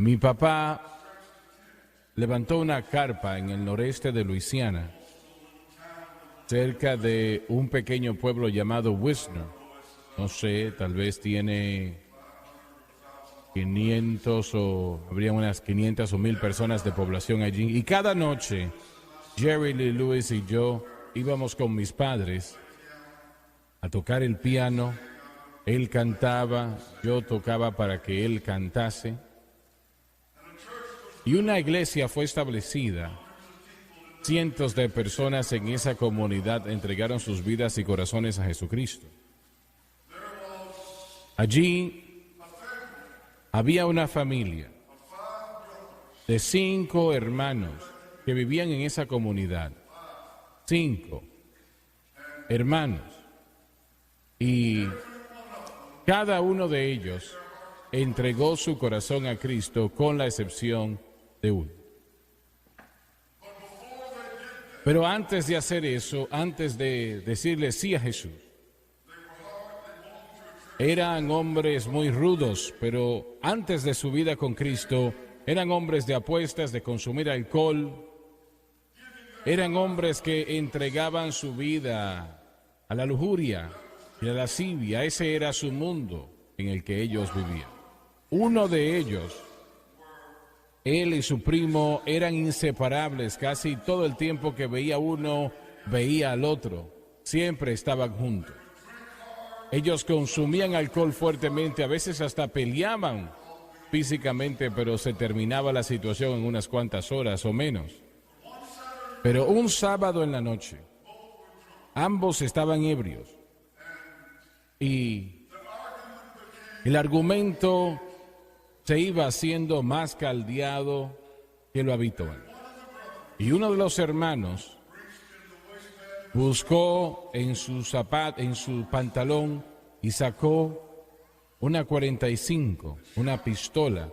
Mi papá levantó una carpa en el noreste de Luisiana, cerca de un pequeño pueblo llamado Wisner. No sé, tal vez tiene 500 o habría unas 500 o 1000 personas de población allí. Y cada noche, Jerry Lee Lewis y yo íbamos con mis padres a tocar el piano. Él cantaba, yo tocaba para que él cantase. Y una iglesia fue establecida. Cientos de personas en esa comunidad entregaron sus vidas y corazones a Jesucristo. Allí había una familia de 5 hermanos que vivían en esa comunidad. 5 hermanos. Y cada uno de ellos entregó su corazón a Cristo, con la excepción de uno. Pero antes de hacer eso, antes de decirle sí a Jesús, eran hombres muy rudos, pero antes de su vida con Cristo, eran hombres de apuestas, de consumir alcohol. Eran hombres que entregaban su vida a la lujuria y la lascivia. Ese era su mundo en el que ellos vivían. Uno de ellos, él y su primo eran inseparables. Casi todo el tiempo que veía uno, veía al otro. Siempre estaban juntos. Ellos consumían alcohol fuertemente, a veces hasta peleaban físicamente, pero se terminaba la situación en unas cuantas horas o menos. Pero un sábado en la noche, ambos estaban ebrios. Y el argumento se iba haciendo más caldeado que lo habitual. Y uno de los hermanos buscó en su pantalón y sacó una 45, una pistola,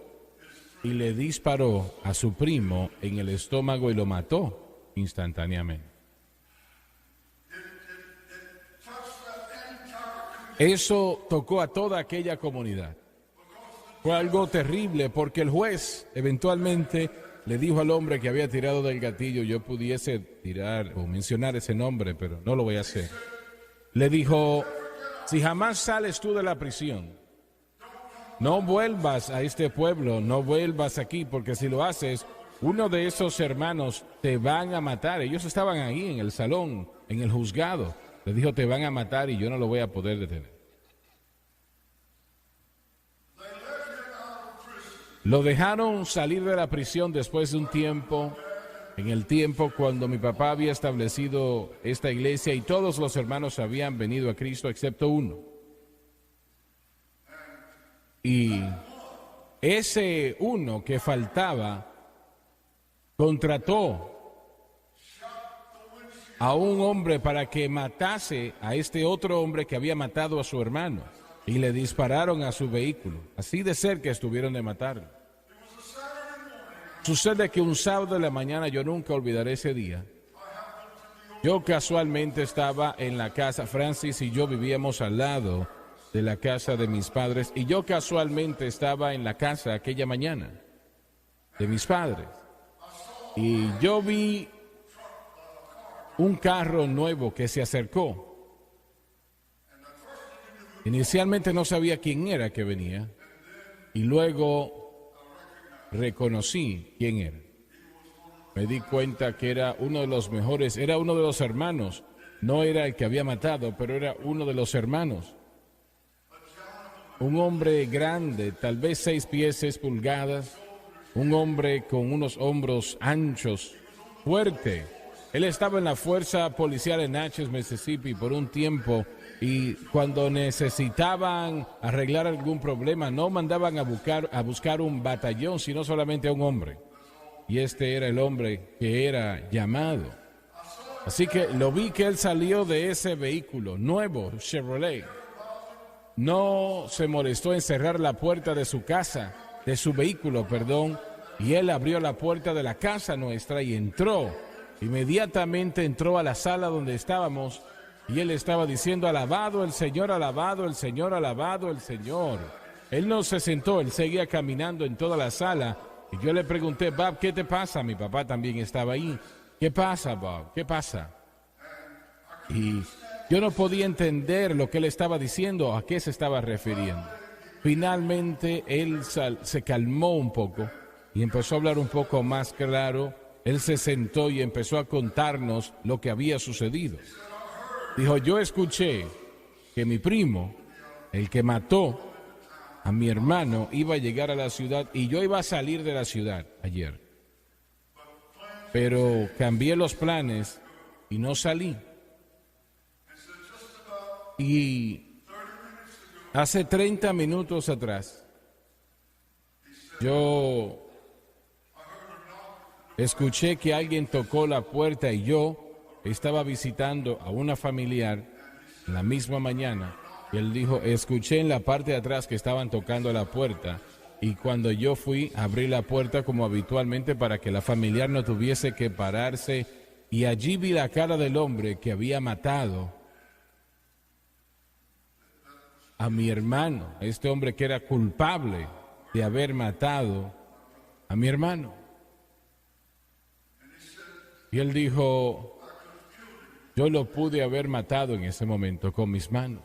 y le disparó a su primo en el estómago y lo mató instantáneamente. Eso tocó a toda aquella comunidad. Fue algo terrible porque el juez eventualmente le dijo al hombre que había tirado del gatillo, yo pudiese tirar o mencionar ese nombre, pero no lo voy a hacer. Le dijo, si jamás sales tú de la prisión, no vuelvas a este pueblo, no vuelvas aquí, porque si lo haces, uno de esos hermanos te van a matar. Ellos estaban ahí en el salón, en el juzgado. Le dijo, te van a matar y yo no lo voy a poder detener. Lo dejaron salir de la prisión después de un tiempo, en el tiempo cuando mi papá había establecido esta iglesia y todos los hermanos habían venido a Cristo excepto uno. Y ese uno que faltaba contrató a un hombre para que matase a este otro hombre que había matado a su hermano, y le dispararon a su vehículo. Así de cerca estuvieron de matarlo. Sucede que un sábado de la mañana, yo nunca olvidaré ese día, yo casualmente estaba en la casa, Francis y yo vivíamos al lado de la casa de mis padres, y yo casualmente estaba en la casa aquella mañana de mis padres, y yo vi un carro nuevo que se acercó. Inicialmente no sabía quién era que venía, y luego reconocí quién era. Me di cuenta que era uno de los mejores, era uno de los hermanos. No era el que había matado, pero era uno de los hermanos. Un hombre grande, tal vez 6 pies, 6 pulgadas. Un hombre con unos hombros anchos, fuerte. Él estaba en la fuerza policial en Natchez, Mississippi, por un tiempo. Y cuando necesitaban arreglar algún problema, no mandaban a buscar un batallón, sino solamente a un hombre. Y este era el hombre que era llamado. Así que lo vi que él salió de ese vehículo nuevo, Chevrolet. No se molestó en cerrar la puerta de su casa, de su vehículo, perdón, y él abrió la puerta de la casa nuestra y entró. Inmediatamente entró a la sala donde estábamos. Y él estaba diciendo, alabado el Señor, alabado el Señor, alabado el Señor. Él no se sentó, él seguía caminando en toda la sala. Y yo le pregunté, Bob, ¿qué te pasa? Mi papá también estaba ahí. ¿Qué pasa, Bob? ¿Qué pasa? Y yo no podía entender lo que él estaba diciendo, a qué se estaba refiriendo. Finalmente él se calmó un poco y empezó a hablar un poco más claro. Él se sentó y empezó a contarnos lo que había sucedido. Dijo, yo escuché que mi primo, el que mató a mi hermano, iba a llegar a la ciudad y yo iba a salir de la ciudad ayer. Pero cambié los planes y no salí. Y hace 30 minutos atrás, yo escuché que alguien tocó la puerta y yo estaba visitando a una familiar en la misma mañana. Y él dijo, escuché en la parte de atrás que estaban tocando la puerta. Y cuando yo fui, abrí la puerta como habitualmente para que la familiar no tuviese que pararse. Y allí vi la cara del hombre que había matado a mi hermano, este hombre que era culpable de haber matado a mi hermano. Y él dijo, yo lo pude haber matado en ese momento con mis manos.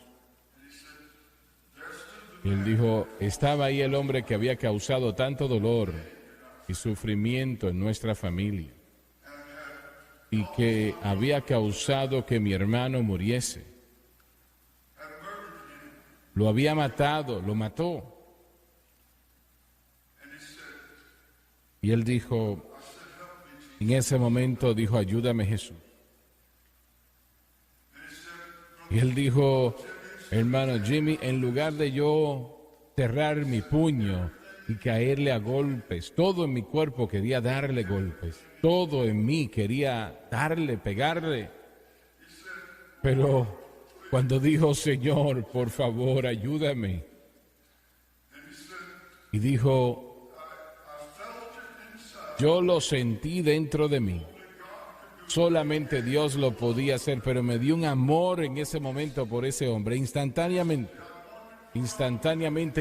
Y él dijo, estaba ahí el hombre que había causado tanto dolor y sufrimiento en nuestra familia y que había causado que mi hermano muriese. Lo había matado, lo mató. Y él dijo, en ese momento dijo, ayúdame Jesús. Y él dijo, hermano Jimmy, en lugar de yo cerrar mi puño y caerle a golpes, todo en mi cuerpo quería darle golpes, todo en mí quería darle, pegarle. Pero cuando dijo, Señor, por favor, ayúdame. Y dijo, yo lo sentí dentro de mí. Solamente Dios lo podía hacer, pero me dio un amor en ese momento por ese hombre, instantáneamente.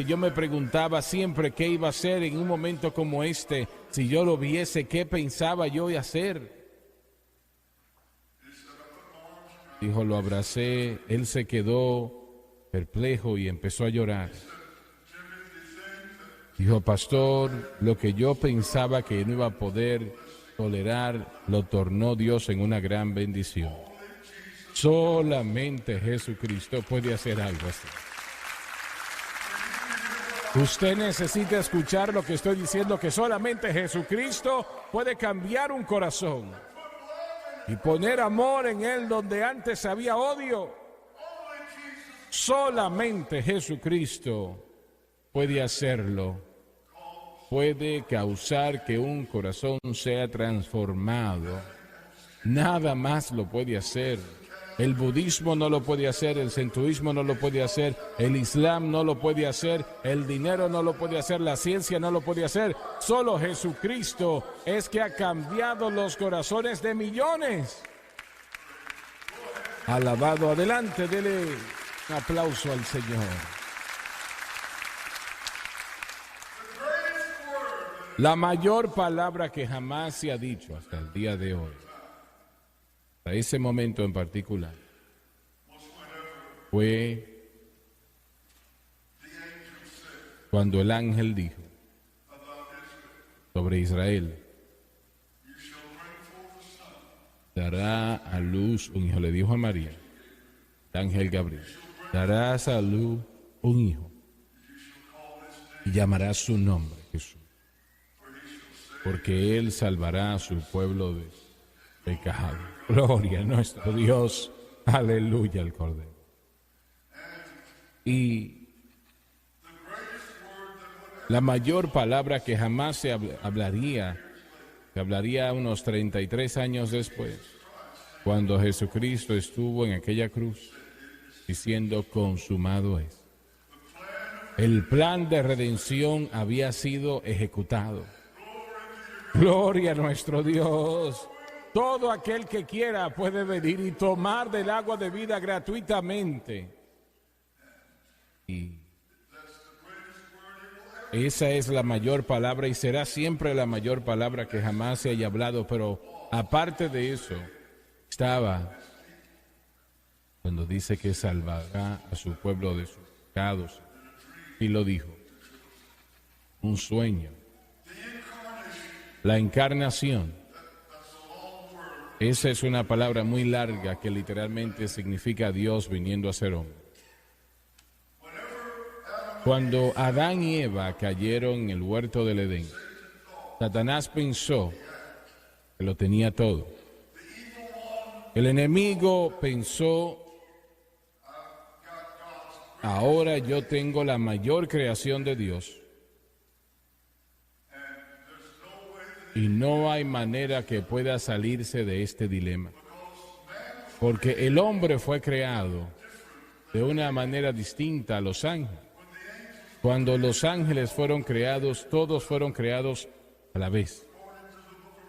Yo me preguntaba siempre qué iba a hacer en un momento como este, si yo lo viese, qué pensaba yo hacer. Dijo, lo abracé, él se quedó perplejo y empezó a llorar. Dijo, pastor, lo que yo pensaba que no iba a poder tolerar, lo tornó Dios en una gran bendición. Solamente Jesucristo puede hacer algo así. Usted necesita escuchar lo que estoy diciendo, que solamente Jesucristo puede cambiar un corazón y poner amor en él donde antes había odio. Solamente Jesucristo puede hacerlo. Puede causar que un corazón sea transformado. Nada más lo puede hacer. El budismo no lo puede hacer, el sintoísmo no lo puede hacer, el islam no lo puede hacer, el dinero no lo puede hacer, la ciencia no lo puede hacer. Solo Jesucristo es que ha cambiado los corazones de millones. Alabado, adelante, dele un aplauso al Señor. La mayor palabra que jamás se ha dicho hasta el día de hoy, a ese momento en particular, fue cuando el ángel dijo sobre Israel, dará a luz un hijo. Le dijo a María, el ángel Gabriel, darás a luz un hijo y llamarás su nombre Jesús, porque él salvará a su pueblo de pecado. Gloria a nuestro Dios, aleluya al Cordero. Y la mayor palabra que jamás se hablaría unos 33 años después, cuando Jesucristo estuvo en aquella cruz, diciendo, consumado es. El plan de redención había sido ejecutado. Gloria a nuestro Dios. Todo aquel que quiera puede venir y tomar del agua de vida gratuitamente. Y Esa es la mayor palabra y será siempre la mayor palabra que jamás se haya hablado, pero aparte de eso, estaba cuando dice que salvará a su pueblo de sus pecados, y lo dijo, un sueño. La encarnación, esa es una palabra muy larga que literalmente significa Dios viniendo a ser hombre. Cuando Adán y Eva cayeron en el huerto del Edén, Satanás pensó que lo tenía todo. El enemigo pensó, ahora yo tengo la mayor creación de Dios y no hay manera que pueda salirse de este dilema. Porque el hombre fue creado de una manera distinta a los ángeles. Cuando los ángeles fueron creados, todos fueron creados a la vez.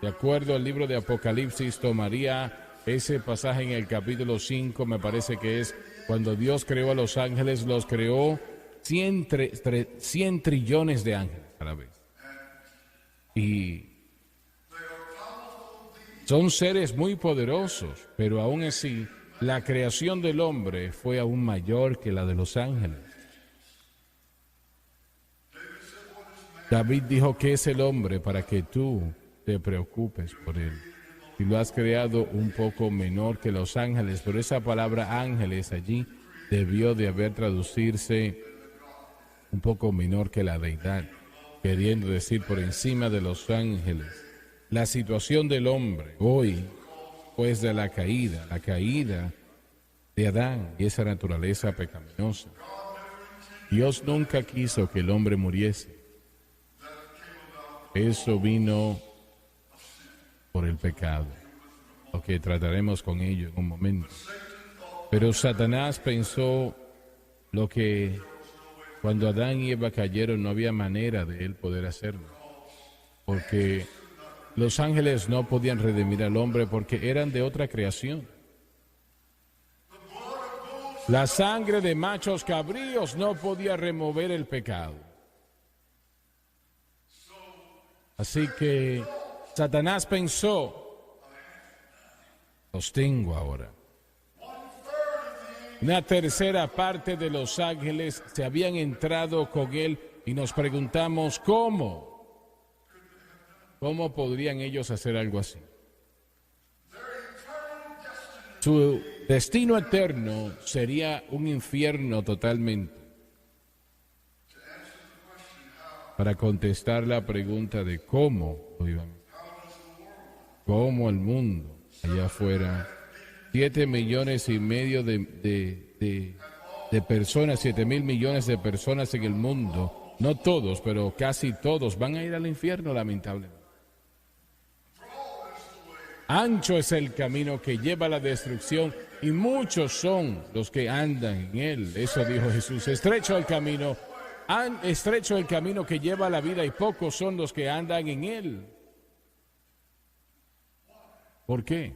De acuerdo al libro de Apocalipsis, tomaría ese pasaje en el capítulo 5, me parece que es cuando Dios creó a los ángeles, los creó 100 trillones de ángeles a la vez. Y son seres muy poderosos, pero aún así, la creación del hombre fue aún mayor que la de los ángeles. David dijo que es el hombre para que tú te preocupes por él. Y lo has creado un poco menor que los ángeles, pero esa palabra ángeles allí debió de haber traducirse un poco menor que la deidad, queriendo decir por encima de los ángeles. La situación del hombre hoy, pues de la caída de Adán y esa naturaleza pecaminosa. Dios nunca quiso que el hombre muriese. Eso vino por el pecado, lo que trataremos con ello en un momento. Pero Satanás pensó lo que cuando Adán y Eva cayeron no había manera de él poder hacerlo, porque los ángeles no podían redimir al hombre porque eran de otra creación. La sangre de machos cabríos no podía remover el pecado. Así que Satanás pensó, los tengo ahora. Una tercera parte de los ángeles se habían entrado con él y nos preguntamos cómo podrían ellos hacer algo así. Su destino eterno sería un infierno totalmente. Para contestar la pregunta de cómo el mundo allá afuera, 7,5 millones de personas, 7,000 millones de personas en el mundo, no todos, pero casi todos van a ir al infierno, lamentablemente. Ancho es el camino que lleva a la destrucción y muchos son los que andan en él. Eso dijo Jesús. Estrecho el camino que lleva a la vida y pocos son los que andan en él. ¿Por qué?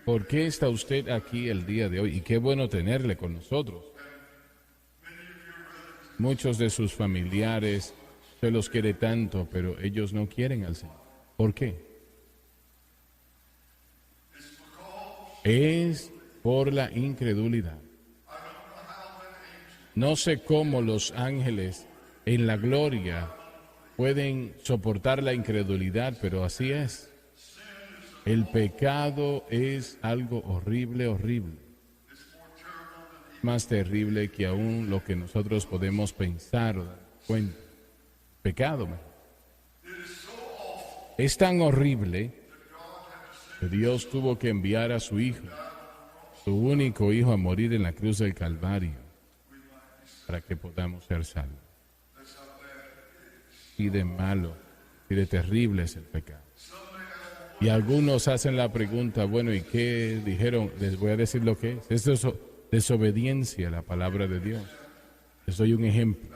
¿Por qué está usted aquí el día de hoy? Y qué bueno tenerle con nosotros. Muchos de sus familiares se los quiere tanto, pero ellos no quieren al Señor. ¿Por qué? Es por la incredulidad. No sé cómo los ángeles en la gloria pueden soportar la incredulidad, pero así es. El pecado es algo horrible, horrible. Más terrible que aún lo que nosotros podemos pensar o dar cuenta. Pecado, es tan horrible que Dios tuvo que enviar a su Hijo, su único Hijo, a morir en la cruz del Calvario para que podamos ser salvos. Y de malo, y de terrible es el pecado. Y algunos hacen la pregunta, bueno, ¿y qué dijeron? Les voy a decir lo que es. Es desobediencia a la palabra de Dios. Les doy un ejemplo.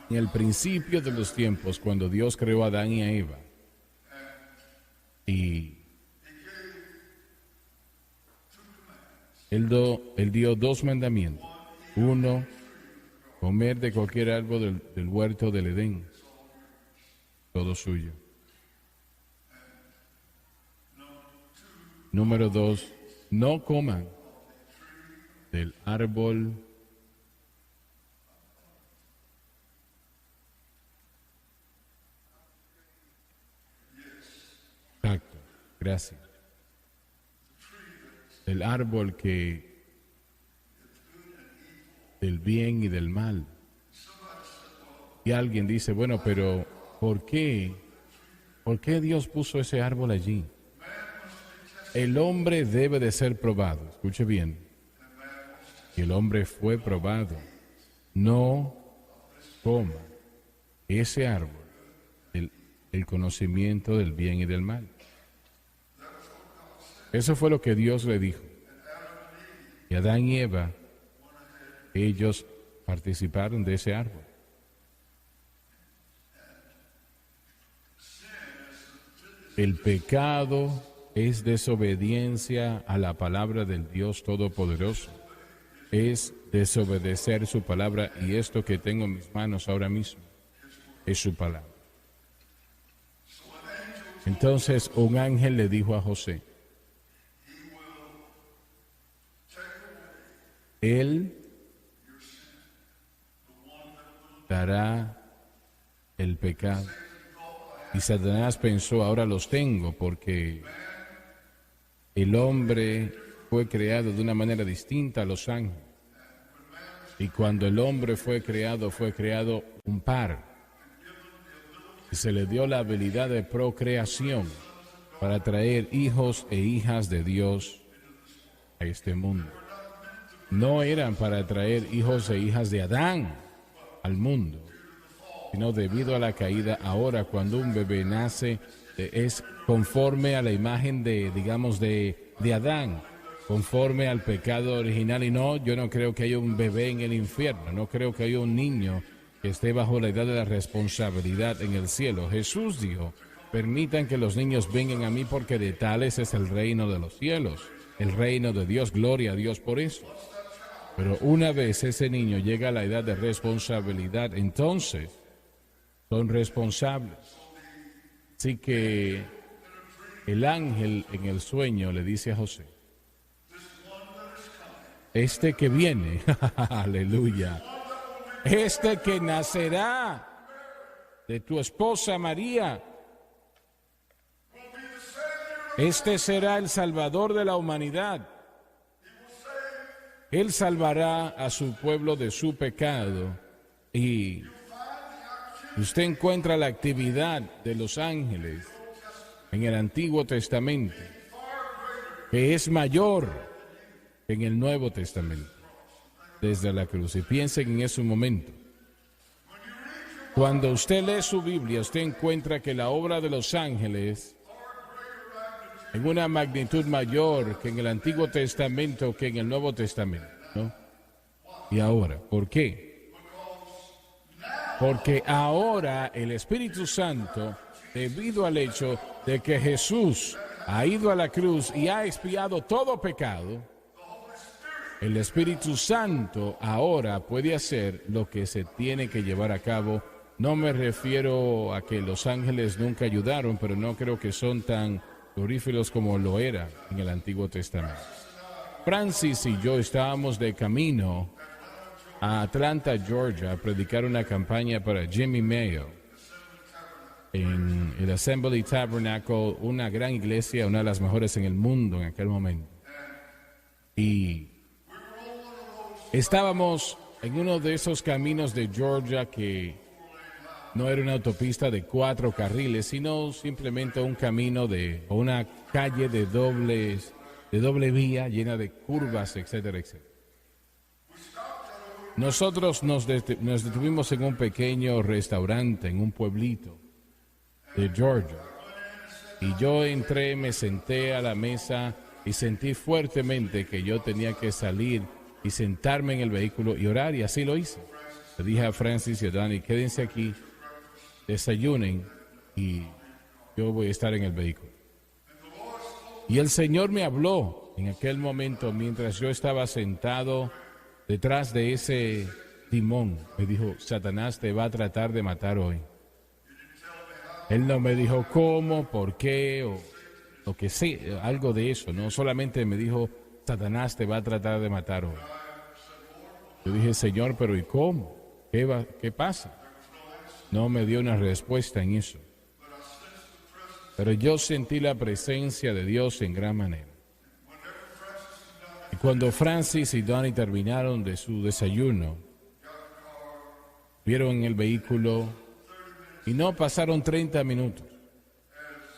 En el principio de los tiempos, cuando Dios creó a Adán y a Eva, y Él dio 2 mandamientos. Uno, comer de cualquier árbol del huerto del Edén, todo suyo. Número 2, no coman del árbol exacto, gracias. Del árbol del bien y del mal. Y alguien dice, bueno, pero ¿por qué? ¿Por qué Dios puso ese árbol allí? El hombre debe de ser probado. Escuche bien. Y el hombre fue probado. No coma ese árbol, el conocimiento del bien y del mal. Eso fue lo que Dios le dijo. Y Adán y Eva, ellos participaron de ese árbol. El pecado es desobediencia a la palabra del Dios Todopoderoso. Es desobedecer su palabra, y esto que tengo en mis manos ahora mismo es su palabra. Entonces un ángel le dijo a José, Él dará el pecado. Y Satanás pensó, ahora los tengo, porque el hombre fue creado de una manera distinta a los ángeles. Y cuando el hombre fue creado un par. Y se le dio la habilidad de procreación para traer hijos e hijas de Dios a este mundo. No eran para traer hijos e hijas de Adán al mundo, sino debido a la caída. Ahora, cuando un bebé nace, es conforme a la imagen de Adán, conforme al pecado original. Y no, yo no creo que haya un bebé en el infierno, no creo que haya un niño que esté bajo la edad de la responsabilidad en el cielo. Jesús dijo, permitan que los niños vengan a mí, porque de tales es el reino de los cielos, el reino de Dios. Gloria a Dios por eso. Pero una vez ese niño llega a la edad de responsabilidad, entonces son responsables. Así que el ángel en el sueño le dice a José, este que viene, aleluya, este que nacerá de tu esposa María, este será el Salvador de la humanidad. Él salvará a su pueblo de su pecado. Y usted encuentra la actividad de los ángeles en el Antiguo Testamento, que es mayor que en el Nuevo Testamento, desde la cruz. Y piensen en ese momento. Cuando usted lee su Biblia, usted encuentra que la obra de los ángeles en una magnitud mayor que en el Antiguo Testamento, que en el Nuevo Testamento, ¿no? Y ahora, ¿por qué? Porque ahora el Espíritu Santo, debido al hecho de que Jesús ha ido a la cruz y ha expiado todo pecado, el Espíritu Santo ahora puede hacer lo que se tiene que llevar a cabo. No me refiero a que los ángeles nunca ayudaron, pero no creo que son tan gloríferos como lo era en el Antiguo Testamento. Francis y yo estábamos de camino a Atlanta, Georgia, a predicar una campaña para Jimmy Mayo en el Assembly Tabernacle, una gran iglesia, una de las mejores en el mundo en aquel momento. Y estábamos en uno de esos caminos de Georgia que no era una autopista de 4 carriles, sino simplemente un camino o una calle de doble vía llena de curvas, etcétera, etcétera. Nosotros nos detuvimos en un pequeño restaurante en un pueblito de Georgia. Y yo entré, me senté a la mesa y sentí fuertemente que yo tenía que salir y sentarme en el vehículo y orar, y así lo hice. Le dije a Francis y a Dani, quédense aquí, desayunen y yo voy a estar en el vehículo. Y el Señor me habló en aquel momento mientras yo estaba sentado detrás de timón. Me dijo, Satanás te va a tratar de matar hoy. Él no me dijo cómo, por qué, o lo que sea, algo de eso, no solamente me dijo, Satanás te va a tratar de matar hoy. Yo dije, Señor, pero ¿y cómo? ¿Qué pasa? No me dio una respuesta en eso. Pero yo sentí la presencia de Dios en gran manera. Y cuando Francis y Donnie terminaron de su desayuno, vieron en el vehículo y no pasaron 30 minutos.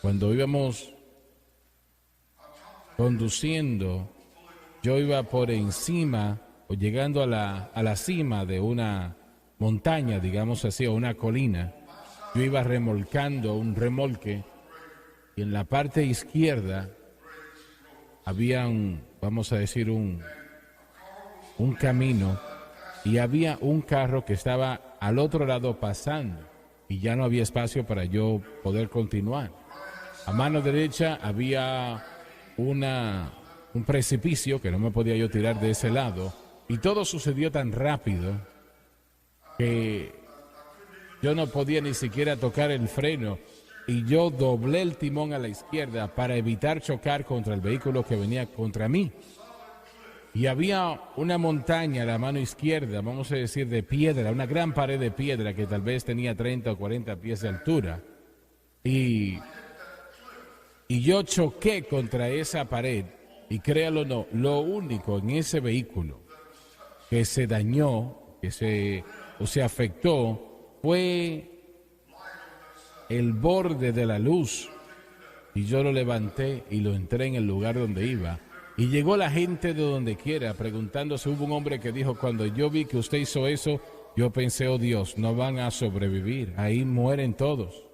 Cuando íbamos conduciendo, yo iba por encima o llegando a la cima de una montaña, digamos así, o una colina. Yo iba remolcando un remolque y en la parte izquierda había vamos a decir, un camino y había un carro que estaba al otro lado pasando y ya no había espacio para yo poder continuar. A mano derecha había un precipicio que no me podía yo tirar de ese lado y todo sucedió tan rápido que yo no podía ni siquiera tocar el freno y yo doblé el timón a la izquierda para evitar chocar contra el vehículo que venía contra mí. Y había una montaña a la mano izquierda, vamos a decir de piedra, una gran pared de piedra que tal vez tenía 30 o 40 pies de altura. Y yo choqué contra esa pared y créalo o no, lo único en ese vehículo que se dañó, que se afectó, fue el borde de la luz. Y yo lo levanté y lo entré en el lugar donde iba. Y llegó la gente de donde quiera preguntándose. Hubo un hombre que dijo, cuando yo vi que usted hizo eso, yo pensé, oh Dios, no van a sobrevivir, ahí mueren todos.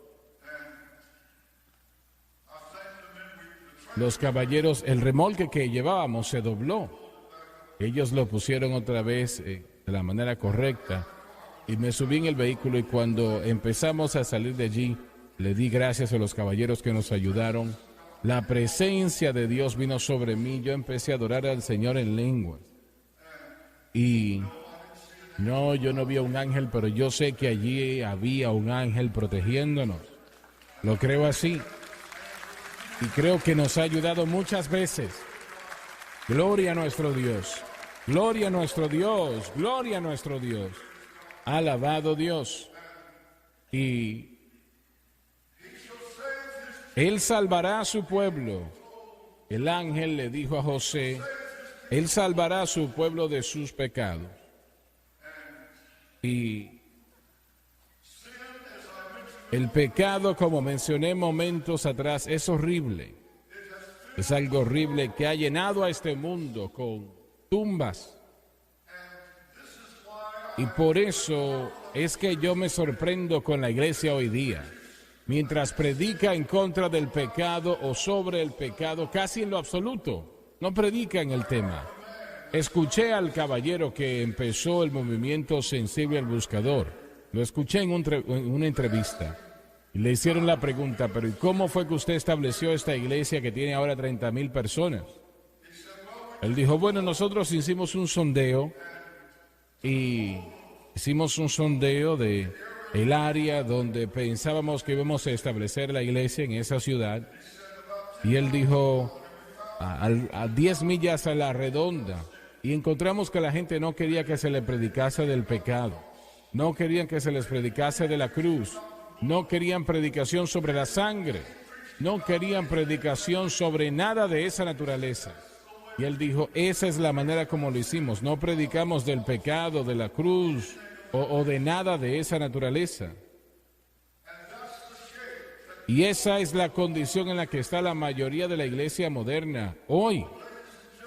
Los caballeros, el remolque que llevábamos se dobló. Ellos lo pusieron otra vez de la manera correcta. Y me subí en el vehículo y cuando empezamos a salir de allí, le di gracias a los caballeros que nos ayudaron. La presencia de Dios vino sobre mí. Yo empecé a adorar al Señor en lenguas. Y no, yo no vi a un ángel, pero yo sé que allí había un ángel protegiéndonos. Lo creo así. Y creo que nos ha ayudado muchas veces. Gloria a nuestro Dios. Gloria a nuestro Dios. Gloria a nuestro Dios. Alabado Dios. Y Él salvará a su pueblo. El ángel le dijo a José, Él salvará a su pueblo de sus pecados. Y el pecado, como mencioné momentos atrás, es horrible. Es algo horrible que ha llenado a este mundo con tumbas. Y por eso es que yo me sorprendo con la iglesia hoy día. Mientras predica en contra del pecado o sobre el pecado, casi en lo absoluto, no predica en el tema. Escuché al caballero que empezó el movimiento Sensible al Buscador. Lo escuché en una entrevista. Y le hicieron la pregunta, pero ¿y cómo fue que usted estableció esta iglesia que tiene ahora 30,000 personas? Él dijo, bueno, nosotros hicimos un sondeo y hicimos un sondeo de el área donde pensábamos que íbamos a establecer la iglesia en esa ciudad. Y él dijo, a 10 millas a la redonda. Y encontramos que la gente no quería que se le predicase del pecado. No querían que se les predicase de la cruz. No querían predicación sobre la sangre. No querían predicación sobre nada de esa naturaleza. Y él dijo, esa es la manera como lo hicimos. No predicamos del pecado, de la cruz o de nada de esa naturaleza. Y esa es la condición en la que está la mayoría de la iglesia moderna hoy.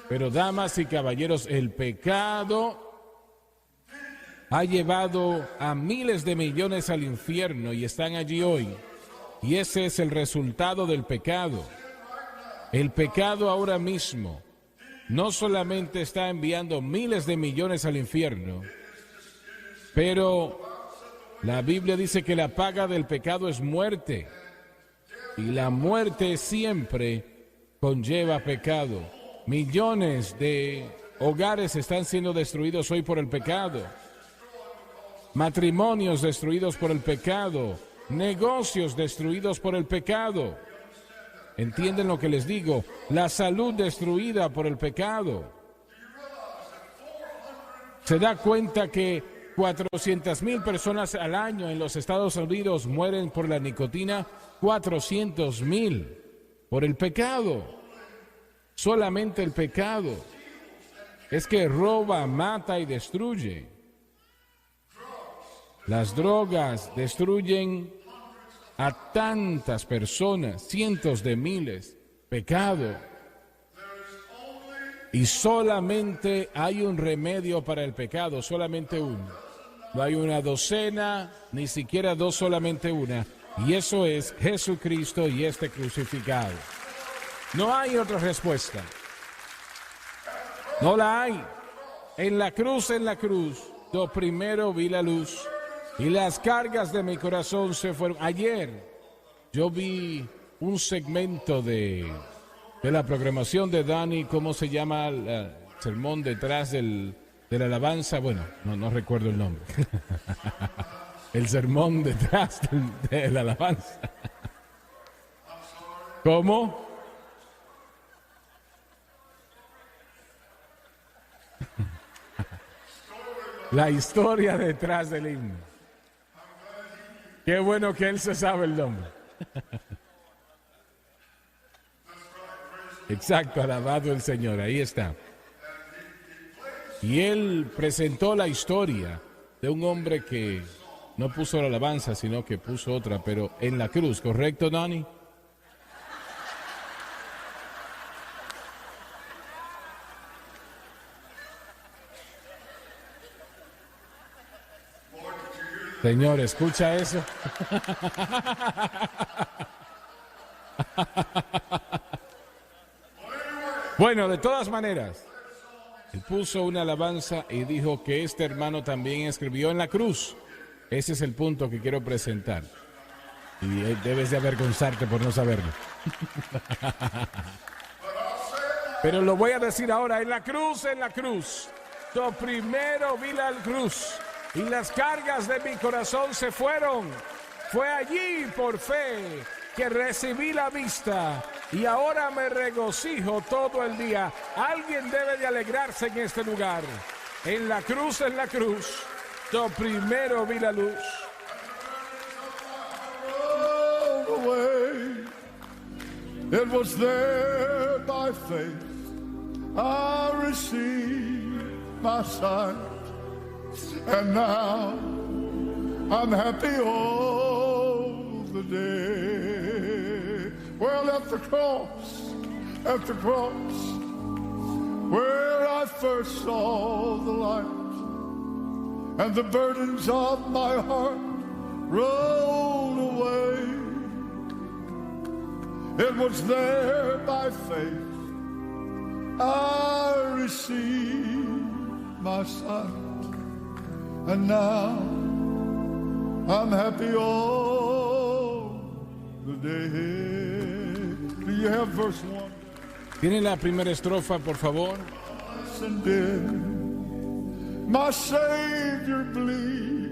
Pero damas y caballeros, el pecado ha llevado a miles de millones al infierno y están allí hoy. Y ese es el resultado del pecado. El pecado ahora mismo no solamente está enviando miles de millones al infierno, pero la Biblia dice que la paga del pecado es muerte. Y la muerte siempre conlleva pecado. Millones de hogares están siendo destruidos hoy por el pecado. matrimonios destruidos por el pecado, negocios destruidos por el pecado. ¿Entienden lo que les digo? La salud destruida por el pecado. ¿Se da cuenta que 400,000 personas al año en los Estados Unidos mueren por la nicotina? 400,000 por el pecado. Solamente el pecado. Es que roba, mata y destruye. Las drogas destruyen a tantas personas, cientos de miles. Pecado. Y solamente hay un remedio para el pecado, solamente uno. No hay una docena, ni siquiera dos, solamente una. Y eso es Jesucristo y este crucificado. No hay otra respuesta. No la hay. En la cruz, yo primero vi la luz y las cargas de mi corazón se fueron. Ayer yo vi un segmento de la programación de Dani, ¿cómo se llama? El sermón detrás de la alabanza. Bueno, no recuerdo el nombre. El sermón detrás de la alabanza. ¿Cómo? La historia detrás del himno. Qué bueno que él se sabe el nombre. Exacto, alabado el Señor, ahí está. Y él presentó la historia de un hombre que no puso la alabanza, sino que puso otra, pero en la cruz, ¿correcto, Donnie? Señor, ¿escucha eso? Bueno, de todas maneras, él puso una alabanza y dijo que este hermano también escribió en la cruz. Ese es el punto que quiero presentar. Y debes de avergonzarte por no saberlo. Pero lo voy a decir ahora, en la cruz. Yo primero vi la cruz y las cargas de mi corazón se fueron. Fue allí por fe que recibí la vista y ahora me regocijo todo el día. Alguien debe de alegrarse en este lugar. En la cruz, yo primero vi la luz. It was there by faith I received my sight, and now I'm happy all the day. Well, at the cross, where I first saw the light, and the burdens of my heart rolled away. It was there by faith I received my sight, and now I'm happy all the day. Do you have verse 1? ¿Tiene la primera estrofa, por favor? And did my Savior bleed,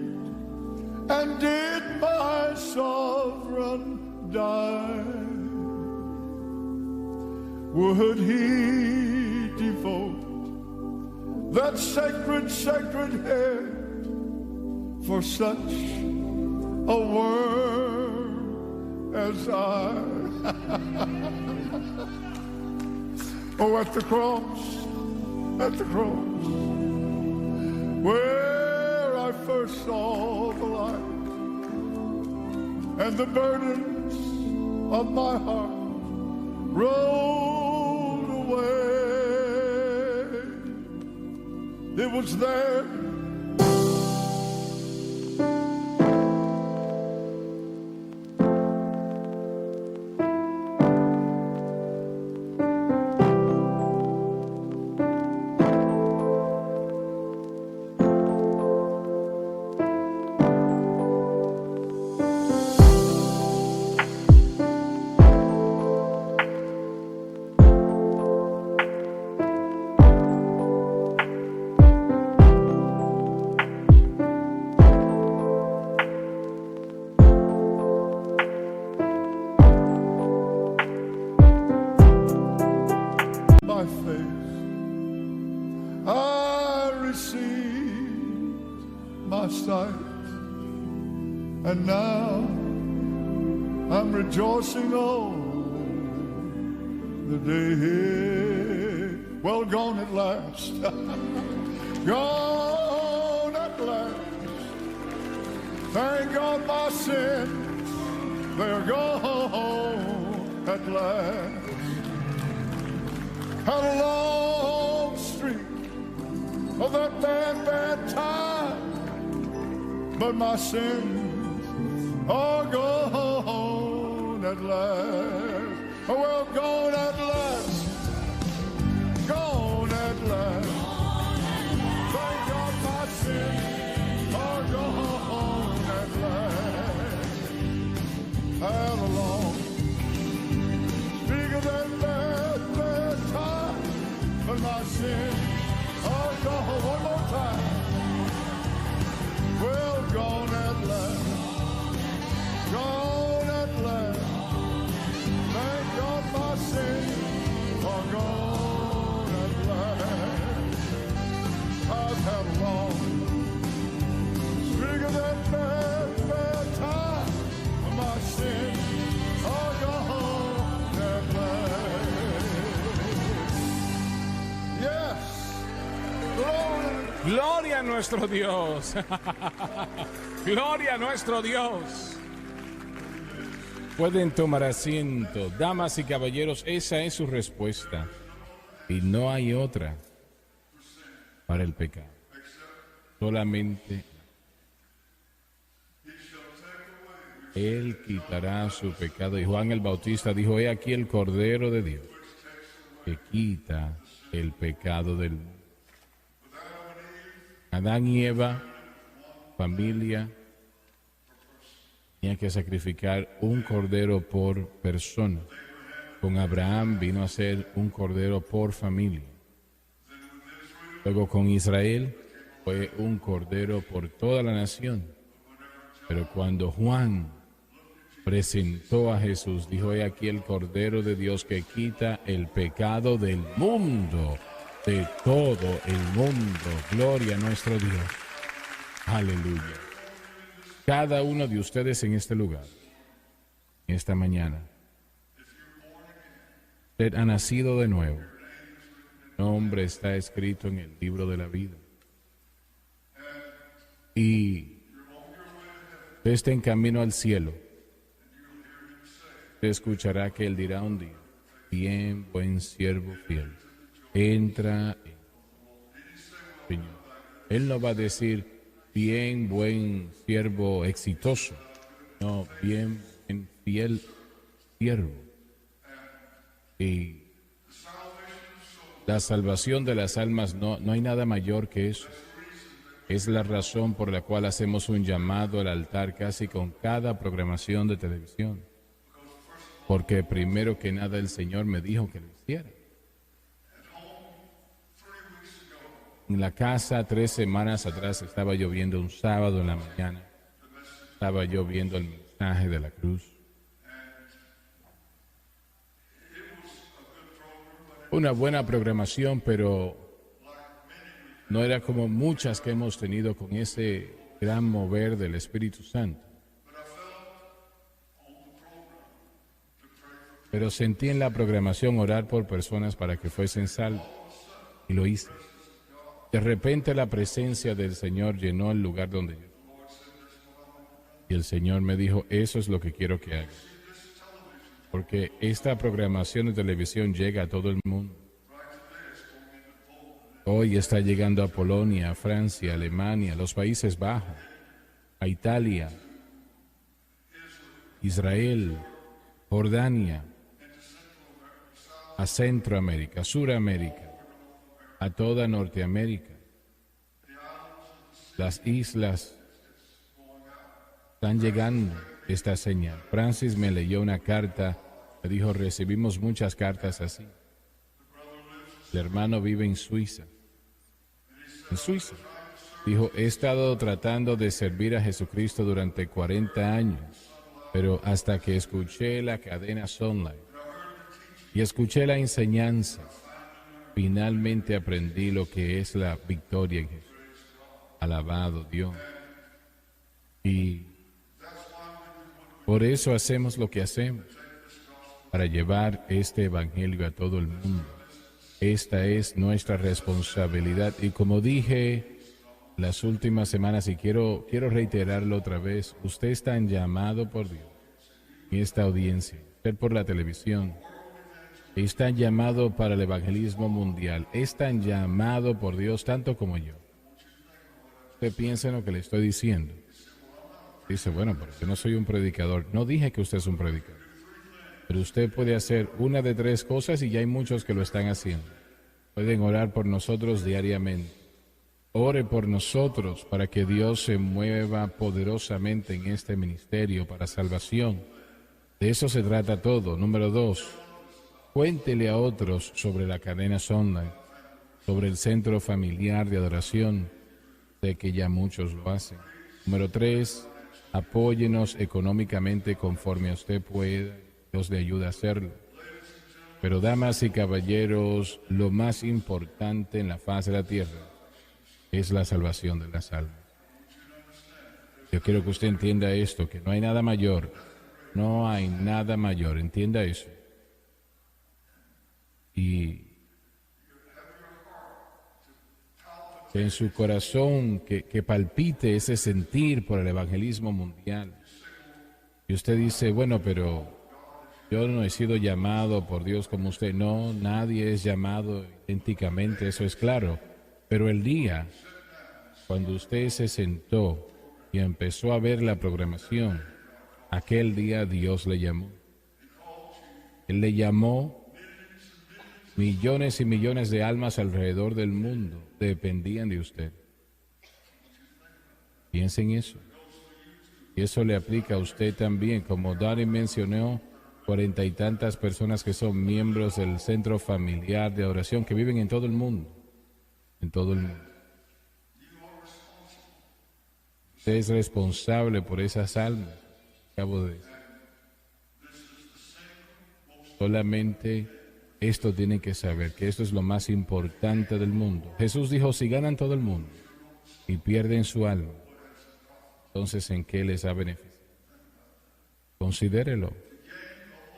and did my sovereign die? Would he devote that sacred head for such a worm as I? Oh, at the cross, where I first saw the light, and the burdens of my heart rolled away. It was there. my sight, and now I'm rejoicing on the day. Well, gone at last. Gone at last. Thank God my sins, they're gone at last. Had a long streak of that bad time, but my sins are gone at last. Oh, well, gone at last. Gone at last. Thank God my sins are gone at last. Had a long streak of that bad time, but my sins are gone. One more time. Well, gone at last. Gone at last. Thank God my sins are gone at last. I've had a long streak of that bad time, but my sins are gone at last. Yes. Glory. Gloria a nuestro Dios. Gloria a nuestro Dios. Pueden tomar asiento, damas y caballeros, esa es su respuesta. Y no hay otra para el pecado. Solamente Él quitará su pecado. Y Juan el Bautista dijo, he aquí el Cordero de Dios que quita el pecado del mundo. Adán y Eva, familia, tenía que sacrificar un cordero por persona. Con Abraham vino a ser un cordero por familia. Luego con Israel fue un cordero por toda la nación. Pero cuando Juan presentó a Jesús, dijo, he aquí el Cordero de Dios que quita el pecado del mundo, de todo el mundo. Gloria a nuestro Dios. Aleluya. Cada uno de ustedes en este lugar, esta mañana, usted ha nacido de nuevo. Su nombre está escrito en el libro de la vida. Y usted está en camino al cielo. Usted escuchará que Él dirá un día, bien, buen siervo fiel, entra en el Señor. Él no va a decir, bien, buen siervo exitoso. No, bien, buen fiel siervo. Y la salvación de las almas, no hay nada mayor que eso. Es la razón por la cual hacemos un llamado al altar casi con cada programación de televisión. Porque primero que nada el Señor me dijo que lo hiciera. En la casa 3 semanas atrás estaba yo viendo un sábado en la mañana. Estaba yo viendo el mensaje de la cruz. Una buena programación, pero no era como muchas que hemos tenido con ese gran mover del Espíritu Santo. Pero sentí en la programación orar por personas para que fuesen salvos. Y lo hice. De repente la presencia del Señor llenó el lugar donde yo. Y el Señor me dijo, eso es lo que quiero que hagas. Porque esta programación de televisión llega a todo el mundo. Hoy está llegando a Polonia, a Francia, a Alemania, a los Países Bajos, a Italia, Israel, Jordania, a Centroamérica, Suramérica, a toda Norteamérica. Las islas están llegando esta señal. Francis me leyó una carta, me dijo, recibimos muchas cartas así. El hermano vive en Suiza. En Suiza. Dijo, he estado tratando de servir a Jesucristo durante 40 años, pero hasta que escuché la cadena Sunlight y escuché la enseñanza, finalmente aprendí lo que es la victoria en Jesús. Alabado Dios. Y por eso hacemos lo que hacemos, para llevar este evangelio a todo el mundo. Esta es nuestra responsabilidad. Y como dije las últimas semanas, y quiero reiterarlo otra vez, usted está llamado por Dios en esta audiencia, usted por la televisión, está llamado para el evangelismo mundial, está llamado por Dios tanto como yo. Usted piensa en lo que le estoy diciendo. Dice, bueno, pero yo no soy un predicador. No dije que usted es un predicador. Pero usted puede hacer una de tres cosas y ya hay muchos que lo están haciendo. Pueden orar por nosotros diariamente. Ore por nosotros para que Dios se mueva poderosamente en este ministerio para salvación. De eso se trata todo. Número 2, cuéntele a otros sobre la cadena Sonlight, sobre el centro familiar de adoración. Sé que ya muchos lo hacen. Número 3, apóyenos económicamente conforme usted pueda. Dios le ayuda a hacerlo. Pero damas y caballeros, lo más importante en la faz de la tierra es la salvación de las almas. Yo quiero que usted entienda esto, que no hay nada mayor. No hay nada mayor. Entienda eso. Y que en su corazón que palpite ese sentir por el evangelismo mundial. Y usted dice, bueno, pero yo no he sido llamado por Dios como usted. No, nadie es llamado idénticamente, eso es claro. Pero el día cuando usted se sentó y empezó a ver la programación, aquel día Dios le llamó. Él le llamó. Millones y millones de almas alrededor del mundo dependían de usted. Piensen en eso. Y eso le aplica a usted también. Como Dani mencionó, 40 y tantas personas que son miembros del centro familiar de adoración que viven en todo el mundo. En todo el mundo. Usted es responsable por esas almas. Acabo de decir. Solamente esto tienen que saber, que esto es lo más importante del mundo. Jesús dijo, si ganan todo el mundo y pierden su alma, entonces ¿en qué les ha beneficiado? Considérelo.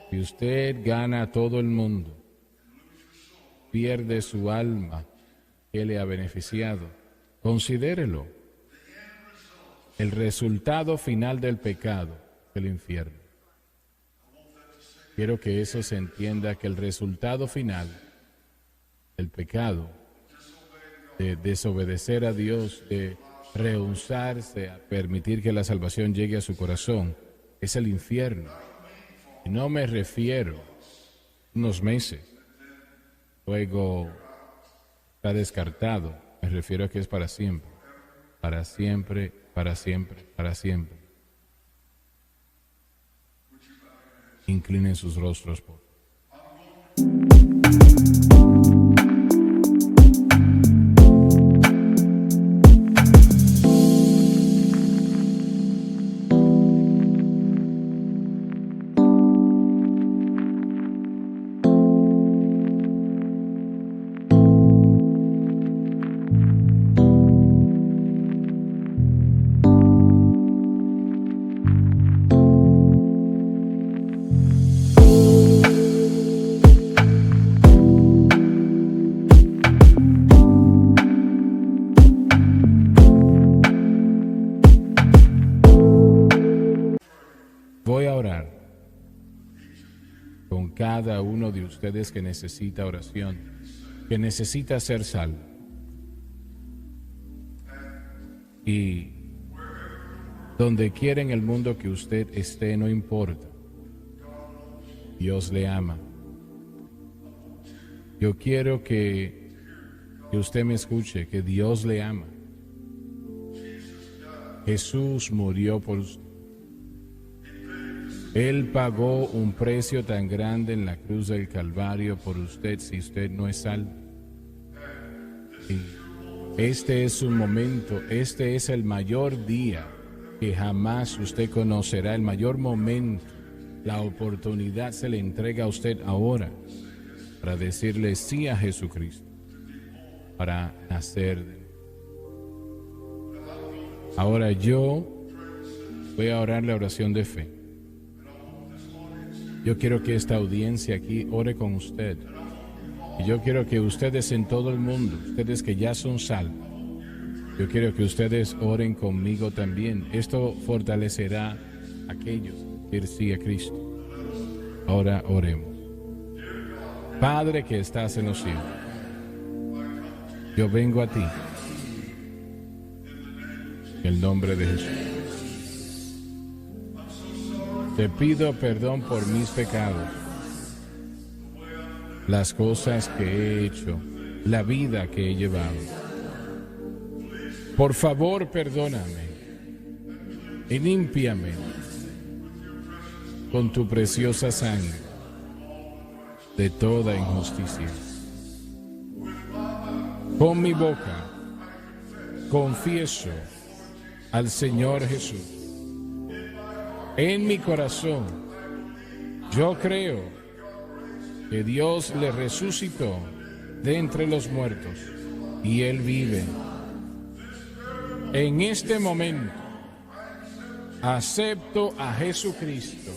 Si usted gana todo el mundo, pierde su alma, ¿qué le ha beneficiado? Considérelo. El resultado final del pecado es el infierno. Quiero que eso se entienda, que el resultado final del pecado, de desobedecer a Dios, de rehusarse a permitir que la salvación llegue a su corazón, es el infierno. Y no me refiero a unos meses, luego está descartado, me refiero a que es para siempre, para siempre, para siempre, para siempre. Inclinen sus rostros, por favor. Voy a orar con cada uno de ustedes que necesita oración, que necesita ser salvo. Y donde quiera en el mundo que usted esté, no importa. Dios le ama. Yo quiero que usted me escuche, que Dios le ama. Jesús murió por usted. Él pagó un precio tan grande en la cruz del Calvario por usted si usted no es salvo. Y este es su momento, este es el mayor día que jamás usted conocerá, el mayor momento. La oportunidad se le entrega a usted ahora para decirle sí a Jesucristo, para nacer de nuevo. Ahora yo Voy a orar la oración de fe. Yo quiero que esta audiencia aquí ore con usted. Y yo quiero que ustedes en todo el mundo, ustedes que ya son salvos, yo quiero que ustedes oren conmigo también. Esto fortalecerá a aquellos que siguen a Cristo. Ahora oremos. Padre que estás en los cielos, yo vengo a ti en el nombre de Jesús. Te pido perdón por mis pecados, las cosas que he hecho, la vida que he llevado. Por favor, perdóname y límpiame con tu preciosa sangre de toda injusticia. Con mi boca confieso al Señor Jesús. En mi corazón yo creo que Dios le resucitó de entre los muertos y Él vive. En este momento acepto a Jesucristo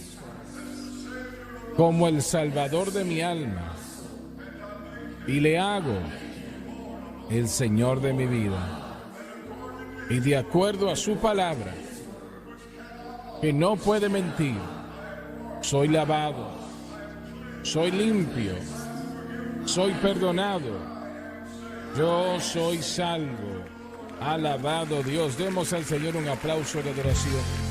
como el Salvador de mi alma y le hago el Señor de mi vida. Y de acuerdo a su palabra, que no puede mentir, soy lavado, soy limpio, soy perdonado, yo soy salvo. Alabado Dios. Demos al Señor un aplauso de adoración.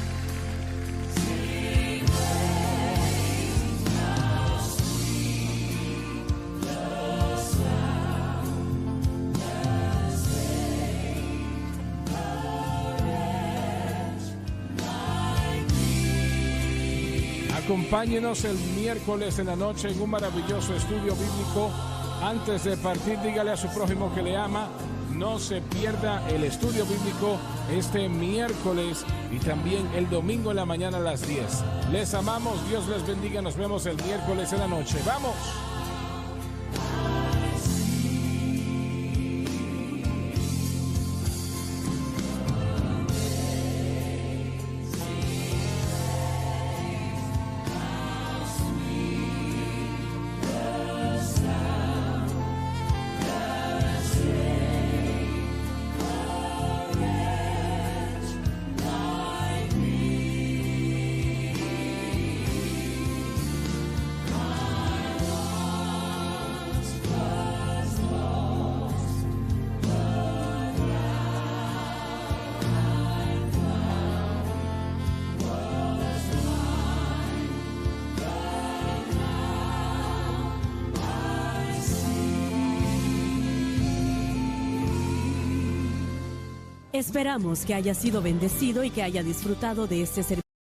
Acompáñenos el miércoles en la noche en un maravilloso estudio bíblico. Antes de partir, dígale a su prójimo que le ama. No se pierda el estudio bíblico este miércoles y también el domingo en la mañana a las 10. Les amamos, Dios les bendiga, nos vemos el miércoles en la noche. ¡Vamos! Esperamos que haya sido bendecido y que haya disfrutado de este servicio.